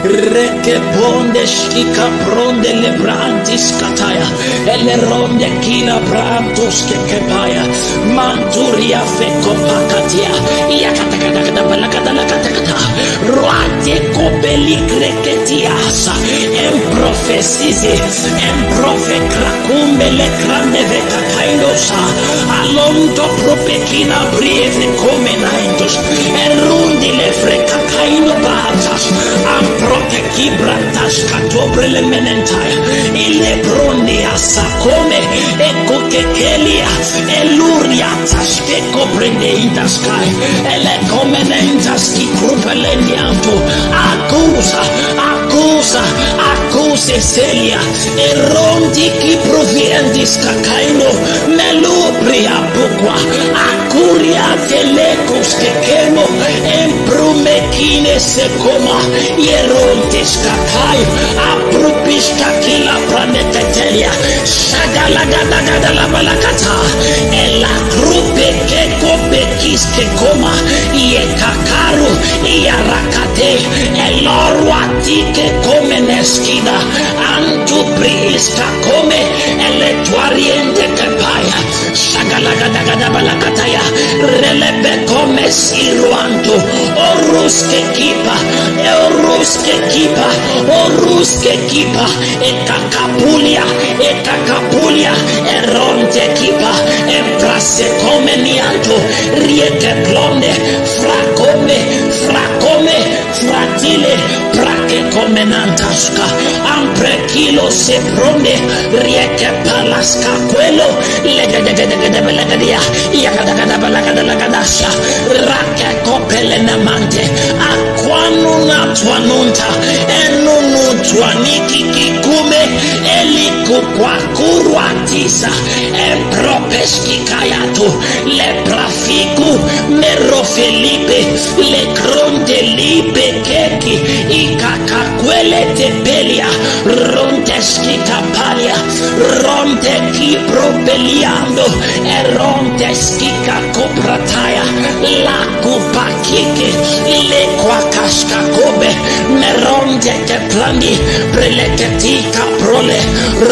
Reke bonde shika bronde lebrantis kataya. Ele ronde kina brantos kekepaya. Manturia feko pakatia. Yakatakata balakata lakatakata. Roate kopeli kreketiasa. Emprofesize. Emprofe krakumbe le krande veka kaidosa. Alonto propekina breve come naintos. Erundi le freka kaido batas. Amprote kibrantas katobre le menentaya. Ile brondi asakome. Eko kekelia. Eluriatas keko prende indaskai. Ele comenentas ki krupelenianto. Accusa Celia. Erondi ki proviendis kakaino. Melubria bukwa. Akuria telecos kekemo. Emprumekine sekoma. Yerontis kakai. Aprupis kakila pranetetelia. Shagalagadagada balakata. Ela grupe keko bekis kekoma. Ye kakaru. Yarakate. Elorwati kekomeneskida. Antupriska come. Eletuariente kepaya. Shagalagadagada balakataya. Relebe come siruanto. Oruske kipa. Oruske kipa. Ekakapulia. Eronte kipa. Emprase come nianto. Rieke blonde. Fracome. Fratile. Prake comenantasca. Amprekilo se pronde. Rieke palaska quello. Legadia. Yakadagadabalagadasha. Rake copelenamante. Aquanuna tuanunta. Enunu tuaniki kikume. Eliku kwakuruatisa. Empropeski kayato. Leprafiku. Mero Felipe. Le cronde lipe keki. Ikakakwele tepelia. Ronteski tapalia. Ronte ki propeliando. Eronteski kakoprataya. La kupakike. Le kwakashka kobe. Meronde ke plandi. Preleketika prole.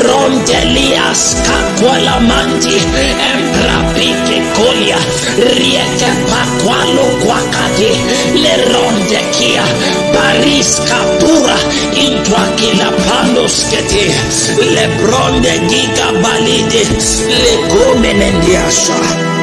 Ronde lias kakwala manti. Emprapike kolia. Rieke pakwalo kwakati. Le ronde kia. Paris kapura. Intwakila pandoskete. Le bronde giga balide. Le gomenendiasha.